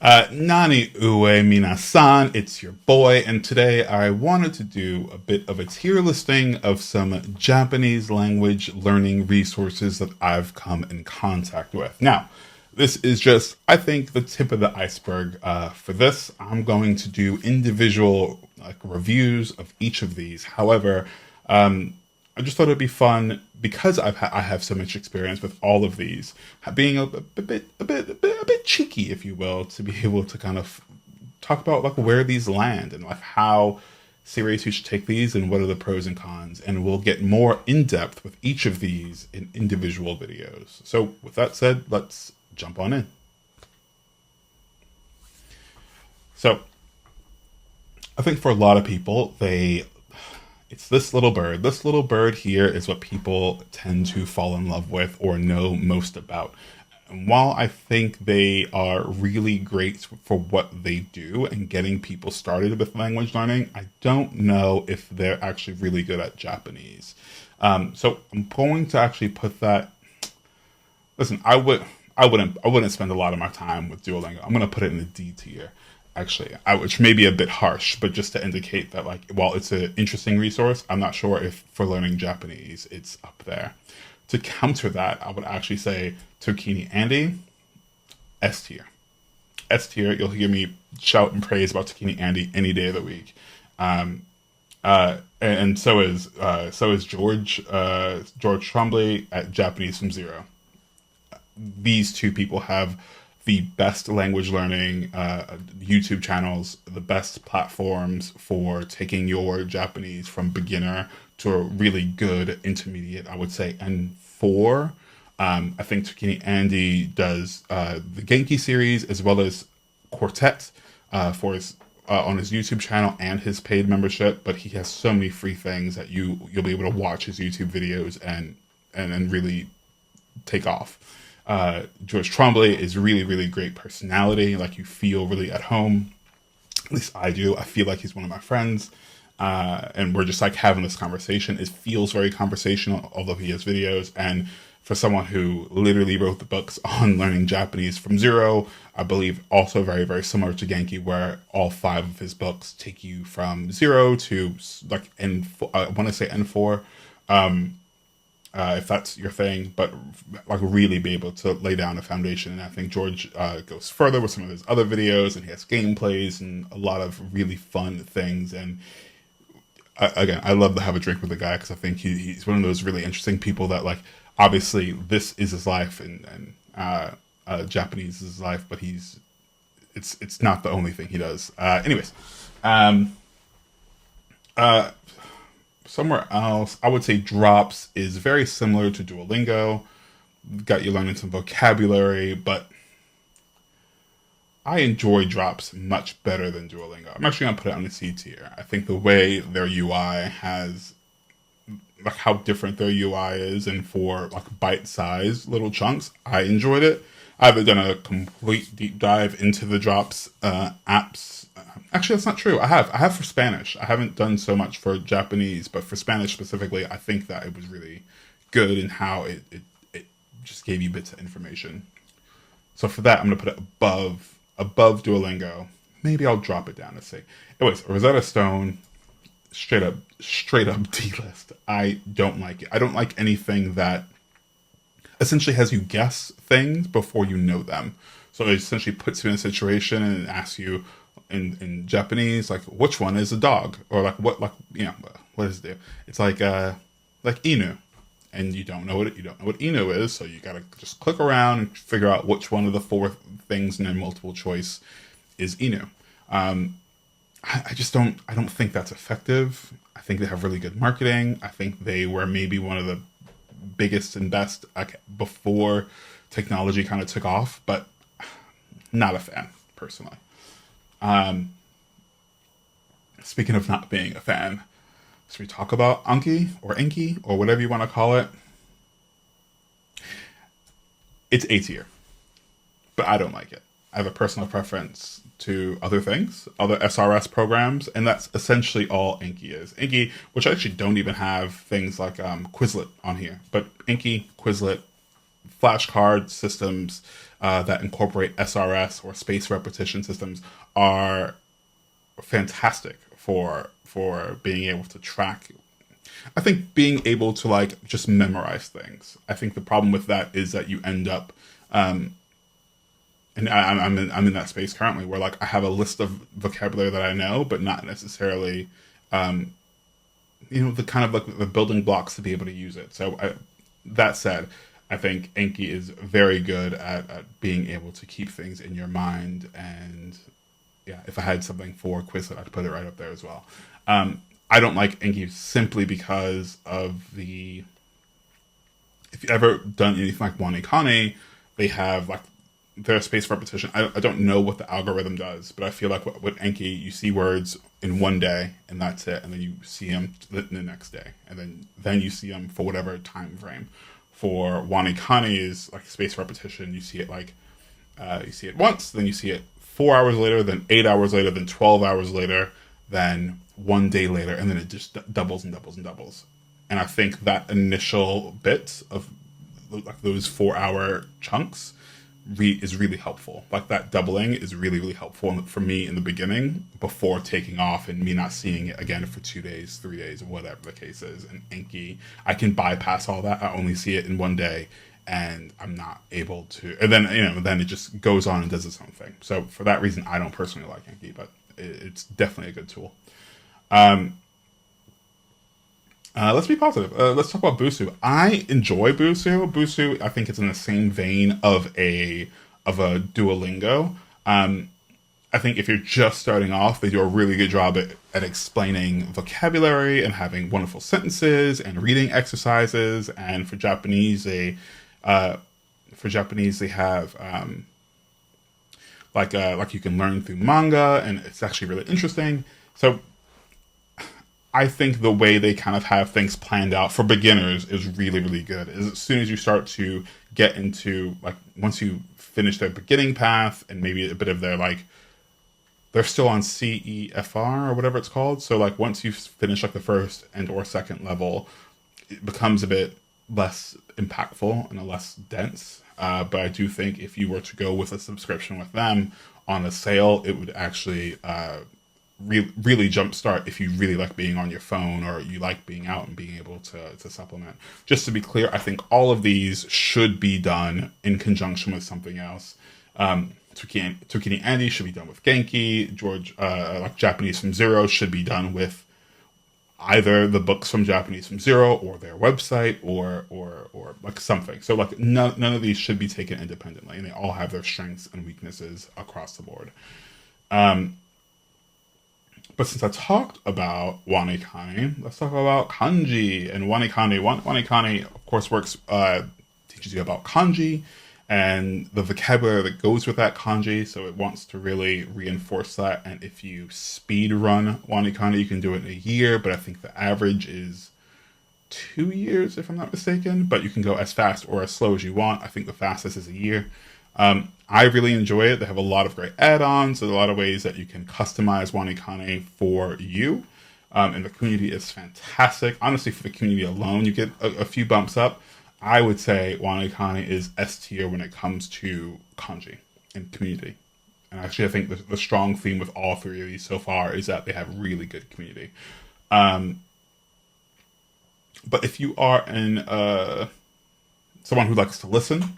Nani ue minasan, it's your boy, and today I wanted to do a bit of a tier listing of some Japanese language learning resources that I've come in contact with. Now, this is just, I think, the tip of the iceberg. For this, I'm going to do individual reviews of each of these. However, I just thought it'd be fun because I have so much experience with all of these, being a bit cheeky, if you will, to be able to kind of talk about where these land and how serious you should take these and what are the pros and cons. And we'll get more in depth with each of these in individual videos. So with that said, let's jump on in. So I think for a lot of people, it's this little bird. This little bird here is what people tend to fall in love with or know most about. And while I think they are really great for what they do and getting people started with language learning, I don't know if they're actually really good at Japanese. So I'm going to actually put that. Listen, I wouldn't spend a lot of my time with Duolingo. I'm going to put it in the D tier. Actually, which may be a bit harsh, but just to indicate that while it's an interesting resource, I'm not sure if for learning Japanese, it's up there. To counter that, I would actually say Tokini Andy, S tier. S tier, you'll hear me shout and praise about Tokini Andy any day of the week. And so is George Trombley at Japanese from Zero. These two people have the best language learning YouTube channels, the best platforms for taking your Japanese from beginner to a really good intermediate, I would say N4. I think Tokini Andy does the Genki series as well as Quartet for his on his YouTube channel and his paid membership, but he has so many free things that you'll be able to watch his YouTube videos and really take off. George Trombley is really great personality. You feel really at home. At least I do. I feel like he's one of my friends. And we're just having this conversation. It feels very conversational, although he has videos. And for someone who literally wrote the books on learning Japanese from zero, I believe also very similar to Genki, where all 5 of his books take you from 0 to N4, I want to say N4. If that's your thing, but really be able to lay down a foundation. And I think George goes further with some of his other videos, and he has gameplays and a lot of really fun things. And again, I love to have a drink with the guy because I think he's one of those really interesting people that obviously this is his life and Japanese is his life, but it's not the only thing he does. Anyways, somewhere else, I would say Drops is very similar to Duolingo. Got you learning some vocabulary, but I enjoy Drops much better than Duolingo. I'm actually going to put it on the C tier. I think the way their UI has, how different their UI is, and for bite-sized little chunks, I enjoyed it. I haven't done a complete deep dive into the Drops apps. Actually, that's not true. I have for Spanish. I haven't done so much for Japanese, but for Spanish specifically, I think that it was really good in how it just gave you bits of information. So for that, I'm going to put it above Duolingo. Maybe I'll drop it down to say. Anyways, Rosetta Stone, straight up D-list. I don't like it. I don't like anything that essentially has you guess things before you know them. So it essentially puts you in a situation and asks you in Japanese, which one is a dog? Or what does it do? It's inu. And you don't know what inu is, so you gotta just click around and figure out which one of the 4 things in their multiple choice is inu. I don't think that's effective. I think they have really good marketing. I think they were maybe one of the biggest and best before technology kind of took off, but not a fan personally. Speaking of not being a fan, should we talk about Anki or whatever you want to call it? It's A tier, but I don't like it. I have a personal preference to other things, other SRS programs, and that's essentially all Anki is. Anki, which I actually don't even have things like Quizlet on here, but Anki, Quizlet, flashcard systems that incorporate SRS or space repetition systems are fantastic for being able to track. I think being able to like just memorize things. I think the problem with that is that you end up, and I'm in that space currently where like I have a list of vocabulary that I know, but not necessarily, the kind of like the building blocks to be able to use it. So that said, I think Anki is very good at being able to keep things in your mind. And yeah, if I had something for Quizlet, I'd put it right up there as well. I don't like Anki simply because of the. If you've ever done anything like Wanikane, they have like their space repetition. I don't know what the algorithm does, but I feel like with Anki, you see words in one day and that's it, and then you see them the next day, and then you see them for whatever time frame. For Wanikane is like space repetition. You see it like you see it once, then you see it 4 hours later, then 8 hours later, then 12 hours later, then 1 day later, and then it just doubles and doubles and doubles. And I think that initial bit of like those 4 hour chunks is really helpful. Like that doubling is really, really helpful for me in the beginning before taking off and me not seeing it again for 2 days, 3 days, whatever the case is. And Anki, I can bypass all that. I only see it in 1 day and I'm not able to. And then, then it just goes on and does its own thing. So for that reason, I don't personally like Anki, but it's definitely a good tool. Let's be positive. Let's talk about Busu. I enjoy Busu. Busu, I think it's in the same vein of a Duolingo. I think if you're just starting off, they do a really good job at explaining vocabulary and having wonderful sentences and reading exercises. And for Japanese, they have like you can learn through manga, and it's actually really interesting. So I think the way they kind of have things planned out for beginners is really, really good. As soon as you start to get into, like, once you finish their beginning path and maybe a bit of their, like, they're still on CEFR or whatever it's called. So, like, once you finish, like, the first and or second level, it becomes a bit less impactful and less dense. But I do think if you were to go with a subscription with them on a sale, it would actually really jumpstart if you really like being on your phone or you like being out and being able to supplement. Just to be clear, I think all of these should be done in conjunction with something else. Tsukini Andy should be done with Genki. Like Japanese from Zero should be done with either the books from Japanese from Zero or their website or like something. So like none of these should be taken independently, and they all have their strengths and weaknesses across the board. But since I talked about Wanikane, let's talk about kanji and Wanikane. Wanikane, of course, teaches you about kanji and the vocabulary that goes with that kanji. So it wants to really reinforce that. And if you speed run Wanikane, you can do it in a year. But I think the average is 2 years, if I'm not mistaken. But you can go as fast or as slow as you want. I think the fastest is a year. I really enjoy it. They have a lot of great add-ons. There's a lot of ways that you can customize Wanikane for you. And the community is fantastic. Honestly, for the community alone, you get a few bumps up. I would say Wanikane is S tier when it comes to kanji and community. And actually, I think the strong theme with all three of these so far is that they have really good community. But if you are someone who likes to listen,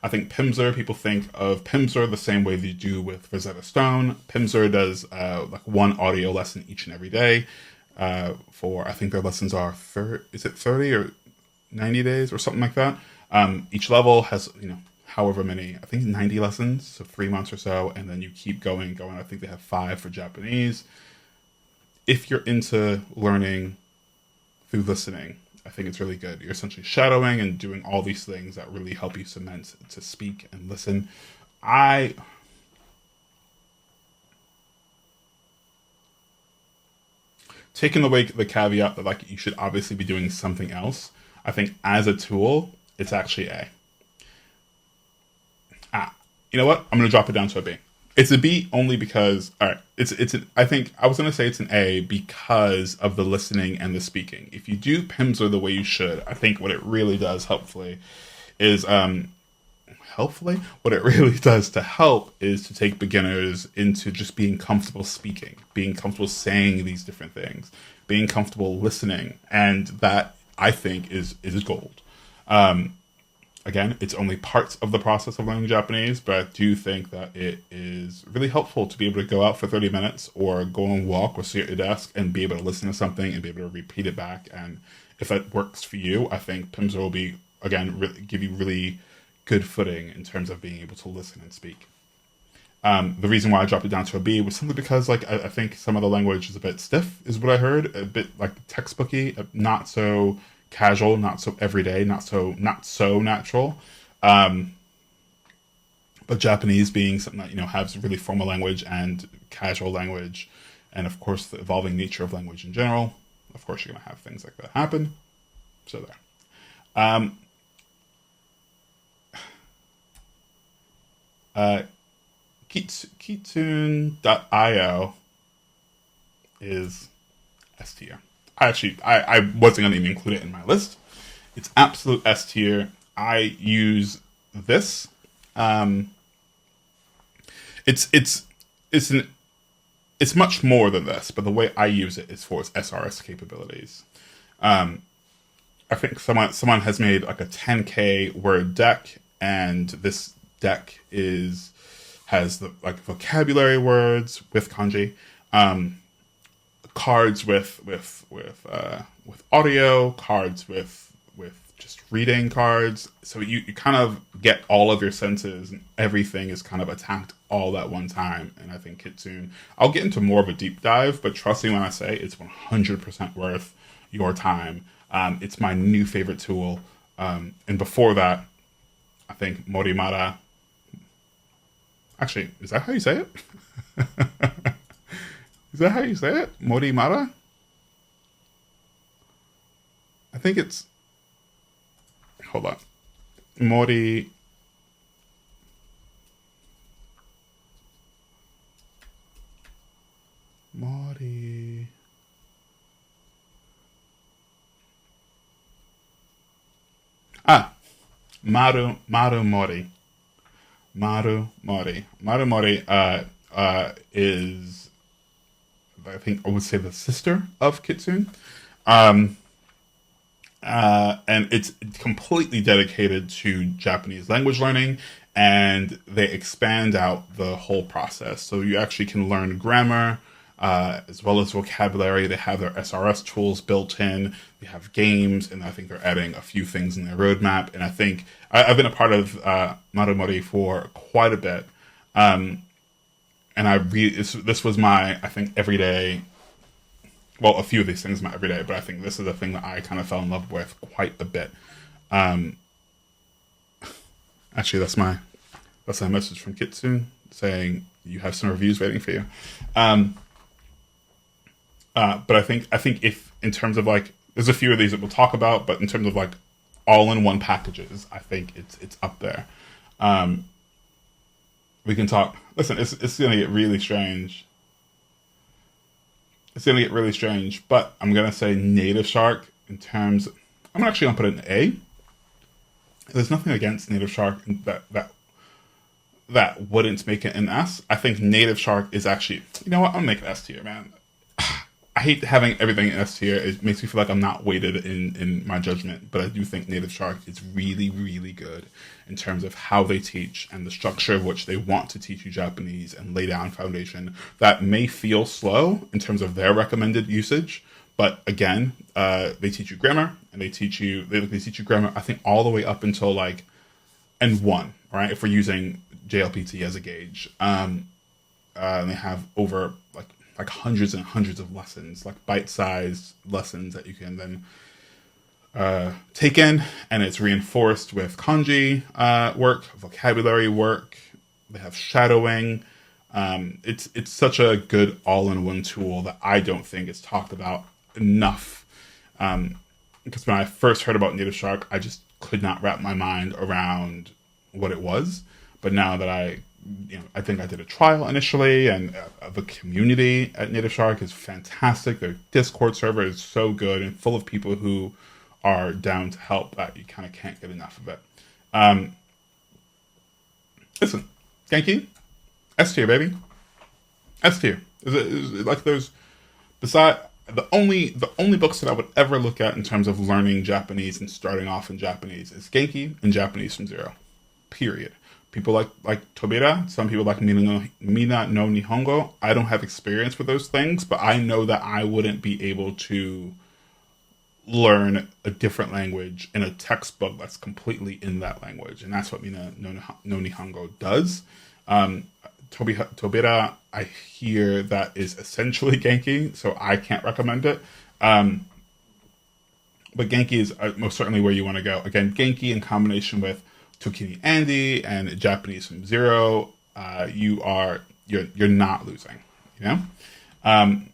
I think Pimsleur, people think of Pimsleur the same way they do with Rosetta Stone. Pimsleur does like one audio lesson each and every day. I think their lessons are 30 or 90 days or something like that. Each level has, however many, I think 90 lessons, so 3 months or so, and then you keep going. I think they have 5 for Japanese. If you're into learning through listening, I think it's really good. You're essentially shadowing and doing all these things that really help you cement to speak and listen. Taking away the caveat that like you should obviously be doing something else, I think as a tool, it's actually A. You know what? I'm going to drop it down to a B. It's a B only because, all right, I think I was going to say it's an A because of the listening and the speaking. If you do Pimsleur the way you should, I think what it really does, hopefully, is helpfully, what it really does to help is to take beginners into just being comfortable speaking, being comfortable saying these different things, being comfortable listening, and that I think is gold. Again, it's only parts of the process of learning Japanese, but I do think that it is really helpful to be able to go out for 30 minutes or go on a walk or sit at your desk and be able to listen to something and be able to repeat it back. And if that works for you, I think Pimsleur will be, again, really, give you really good footing in terms of being able to listen and speak. The reason why I dropped it down to a B was simply because I think some of the language is a bit stiff, is what I heard, a bit like textbooky, not so casual, not so everyday, not so natural. But Japanese being something that has really formal language and casual language, and of course the evolving nature of language in general. Of course, you're going to have things like that happen. So there. Kitsune.io is S tier. I wasn't going to even include it in my list. It's absolute S tier. I use this. It's much more than this, but the way I use it is for its SRS capabilities. I think someone has made like a 10K word deck, and this deck has the vocabulary words with kanji, cards with audio, cards with just reading cards. So you kind of get all of your senses, and everything is kind of attacked all at one time. And I think Kitsune, I'll get into more of a deep dive, but trust me when I say it's 100% worth your time. It's my new favorite tool. And before that, I think Morimara. Actually, is that how you say it? Is that how you say it? Morimara? I think it's... Hold on. Mori... Maru Mori. Maru Mori is, I think I would say, the sister of Kitsune. And it's completely dedicated to Japanese language learning, and they expand out the whole process. So you actually can learn grammar, as well as vocabulary. They have their SRS tools built in. They have games, and I think they're adding a few things in their roadmap. And I think I've been a part of Marumori for quite a bit. And this was my, I think, everyday. Well, a few of these things my everyday, but I think this is the thing that I kind of fell in love with quite a bit. Actually, that's my message from Kitsune saying you have some reviews waiting for you. But I think if in terms of there's a few of these that we'll talk about, but in terms of all-in-one packages, I think it's up there. We can talk. Listen, it's gonna get really strange. It's gonna get really strange, but I'm gonna say Native Shark in terms. I'm actually gonna put it in A. There's nothing against Native Shark that wouldn't make it an S. I think Native Shark is actually. You know what? I'm gonna make it S tier, man. I hate having everything in S tier. It makes me feel like I'm not weighted in my judgment, but I do think Native Shark is really, really good in terms of how they teach and the structure of which they want to teach you Japanese and lay down foundation that may feel slow in terms of their recommended usage. But again, they teach you grammar, and they teach you grammar, I think, all the way up until N1, right? If we're using JLPT as a gauge. And they have over hundreds and hundreds of lessons, bite-sized lessons that you can then take in, and it's reinforced with kanji work, vocabulary work. They have shadowing. It's such a good all-in-one tool that I don't think is talked about enough. Because when I first heard about Native Shark, I just could not wrap my mind around what it was. But now that I think I did a trial initially, and the community at Native Shark is fantastic. Their Discord server is so good and full of people who are down to help that you kind of can't get enough of it. Listen, Genki, S tier, baby. S tier. Like there's beside the only books that I would ever look at in terms of learning Japanese and starting off in Japanese is Genki and Japanese from Zero. Period. People like Tobira. Some people like Minna no Nihongo. I don't have experience with those things, but I know that I wouldn't be able to learn a different language in a textbook that's completely in that language, and that's what Minna no Nihongo does. Um, Tobira, I hear that is essentially Genki, so I can't recommend it. Um, but Genki is most certainly where you want to go. Again, Genki in combination with Tokini Andy and Japanese from Zero, you're not losing. You know. Um,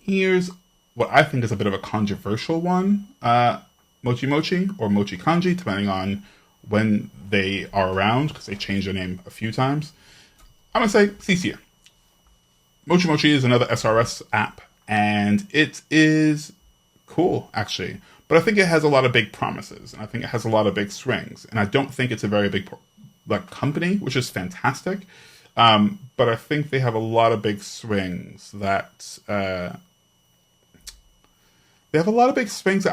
Here's what I think is a bit of a controversial one: Mochi Mochi or Mochi Kanji, depending on when they are around, because they changed their name a few times. I'm gonna say CCA. Mochi Mochi is another SRS app, and it is cool actually. But I think it has a lot of big promises, and I think it has a lot of big swings, and I don't think it's a very big like company, which is fantastic. But I think they have a lot of big swings that I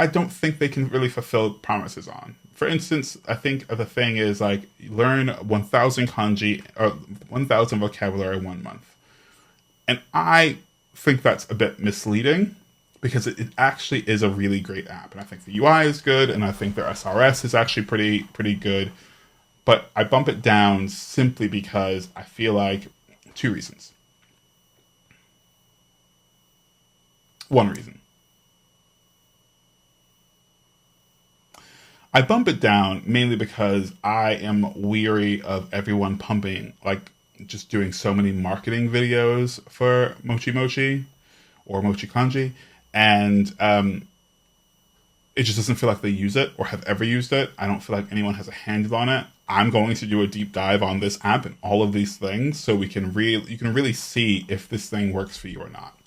don't think they can really fulfill promises on. For instance, I think the thing is like learn 1,000 kanji or 1,000 vocabulary 1 month. And I think that's a bit misleading because it actually is a really great app. And I think the UI is good, and I think their SRS is actually pretty good. But I bump it down simply because I feel like two reasons. One reason. I bump it down mainly because I am weary of everyone pumping, like just doing so many marketing videos for Mochi Mochi or Mochi Kanji, and it just doesn't feel like they use it or have ever used it. I don't feel like anyone has a handle on it. I'm going to do a deep dive on this app and all of these things so you can really see if this thing works for you or not.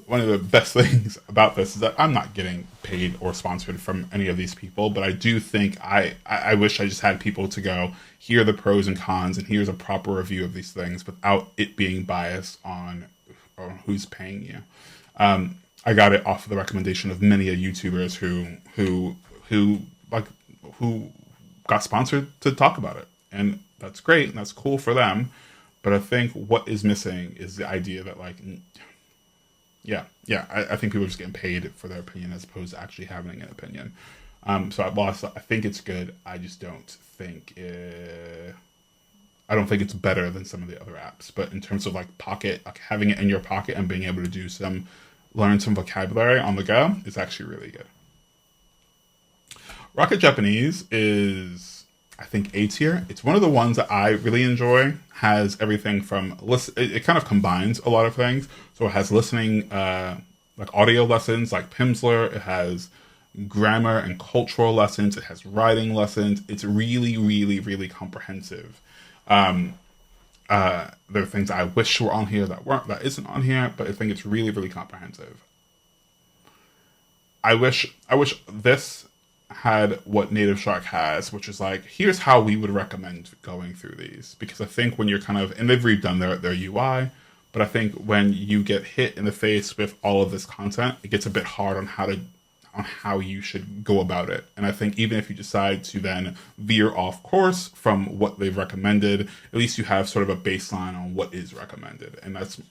One of the best things about this is that I'm not getting paid or sponsored from any of these people, but I do think I wish I just had people to go, here are the pros and cons, and here's a proper review of these things without it being biased on who's paying you. I got it off of the recommendation of many YouTubers who got sponsored to talk about it, and that's great and that's cool for them. But I think what is missing is the idea that I think people are just getting paid for their opinion as opposed to actually having an opinion. I think it's good. I just don't think I don't think it's better than some of the other apps. But in terms of like having it in your pocket and being able to learn some vocabulary on the go is actually really good. Rocket Japanese is, I think, A tier. It's one of the ones that I really enjoy. Has everything from it kind of combines a lot of things. So it has listening, like audio lessons, like Pimsleur. It has grammar and cultural lessons. It has writing lessons. It's really, really, really comprehensive. There are things I wish were on here that isn't on here, but I think it's really, really comprehensive. I wish this had what Native Shark has, which is like, here's how we would recommend going through these. Because I think when you're and they've redone their UI, but I think when you get hit in the face with all of this content, it gets a bit hard on how you should go about it. And I think even if you decide to then veer off course from what they've recommended, at least you have sort of a baseline on what is recommended. And that's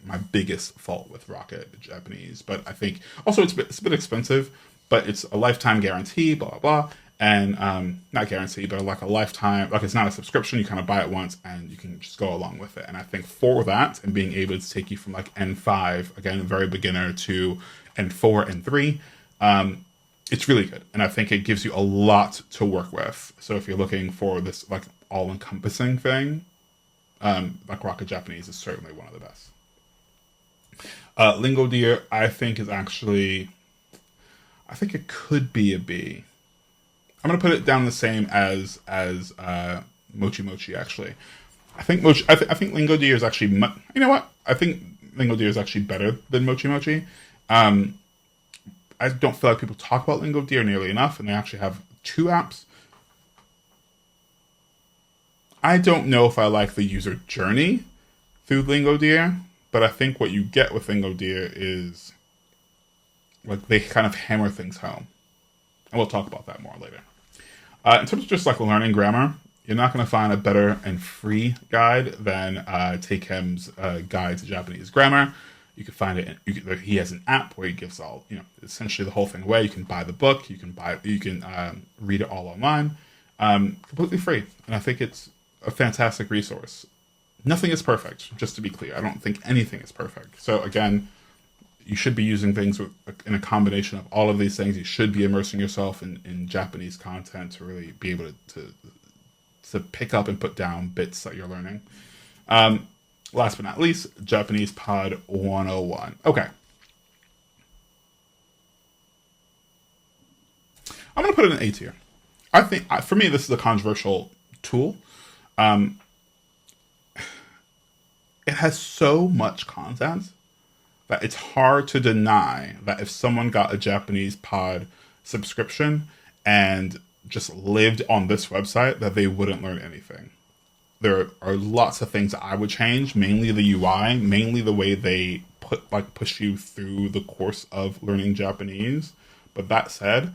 my biggest fault with Rocket Japanese. But I think also it's a bit expensive, but it's a lifetime guarantee, blah, blah, blah. And not guarantee, but like a lifetime, like it's not a subscription. You kind of buy it once and you can just go along with it. And I think for that and being able to take you from like N5, again, very beginner, to N4 and 3, it's really good. And I think it gives you a lot to work with. So if you're looking for this like all-encompassing thing, like Rocket Japanese is certainly one of the best. Lingo Deer, I think it could be a B. I'm gonna put it down the same as Mochi Mochi. Actually, I think Lingo Deer is actually. You know what? I think Lingo Deer is actually better than Mochi Mochi. I don't feel like people talk about Lingo Deer nearly enough, and they actually have two apps. I don't know if I like the user journey through Lingo Deer, but I think what you get with Lingo Deer is like they kind of hammer things home. And we'll talk about that more later. In terms of just like learning grammar, you're not going to find a better and free guide than Take Him's Guide to Japanese Grammar. You can find it. He has an app where he gives all, essentially the whole thing away. You can buy the book. You can read it all online, completely free. And I think it's a fantastic resource. Nothing is perfect, just to be clear. I don't think anything is perfect. So again, you should be using things in a combination of all of these things. You should be immersing yourself in Japanese content to really be able to pick up and put down bits that you're learning. Last but not least, Japanese Pod 101. Okay. I'm going to put it in A tier. I think, for me, this is a controversial tool. It has so much content that it's hard to deny that if someone got a Japanese Pod subscription and just lived on this website, that they wouldn't learn anything. There are lots of things that I would change, mainly the UI, mainly the way they push you through the course of learning Japanese. But that said,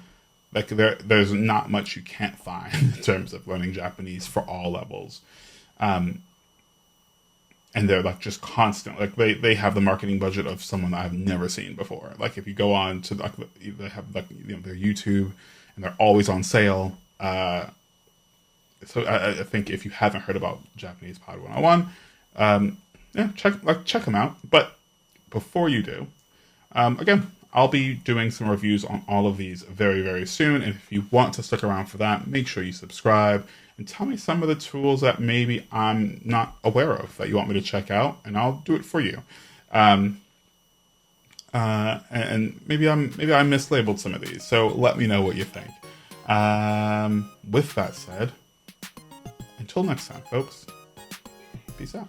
like there's not much you can't find in terms of learning Japanese for all levels. And they're like just constant. Like they have the marketing budget of someone that I've never seen before. Like if you go on to like they have like their YouTube and they're always on sale. So I think if you haven't heard about Japanese Pod 101, check them out. But before you do, again, I'll be doing some reviews on all of these very, very soon. And if you want to stick around for that, make sure you subscribe and tell me some of the tools that maybe I'm not aware of that you want me to check out, and I'll do it for you. And maybe I mislabeled some of these, so let me know what you think. With that said, until next time, folks, peace out.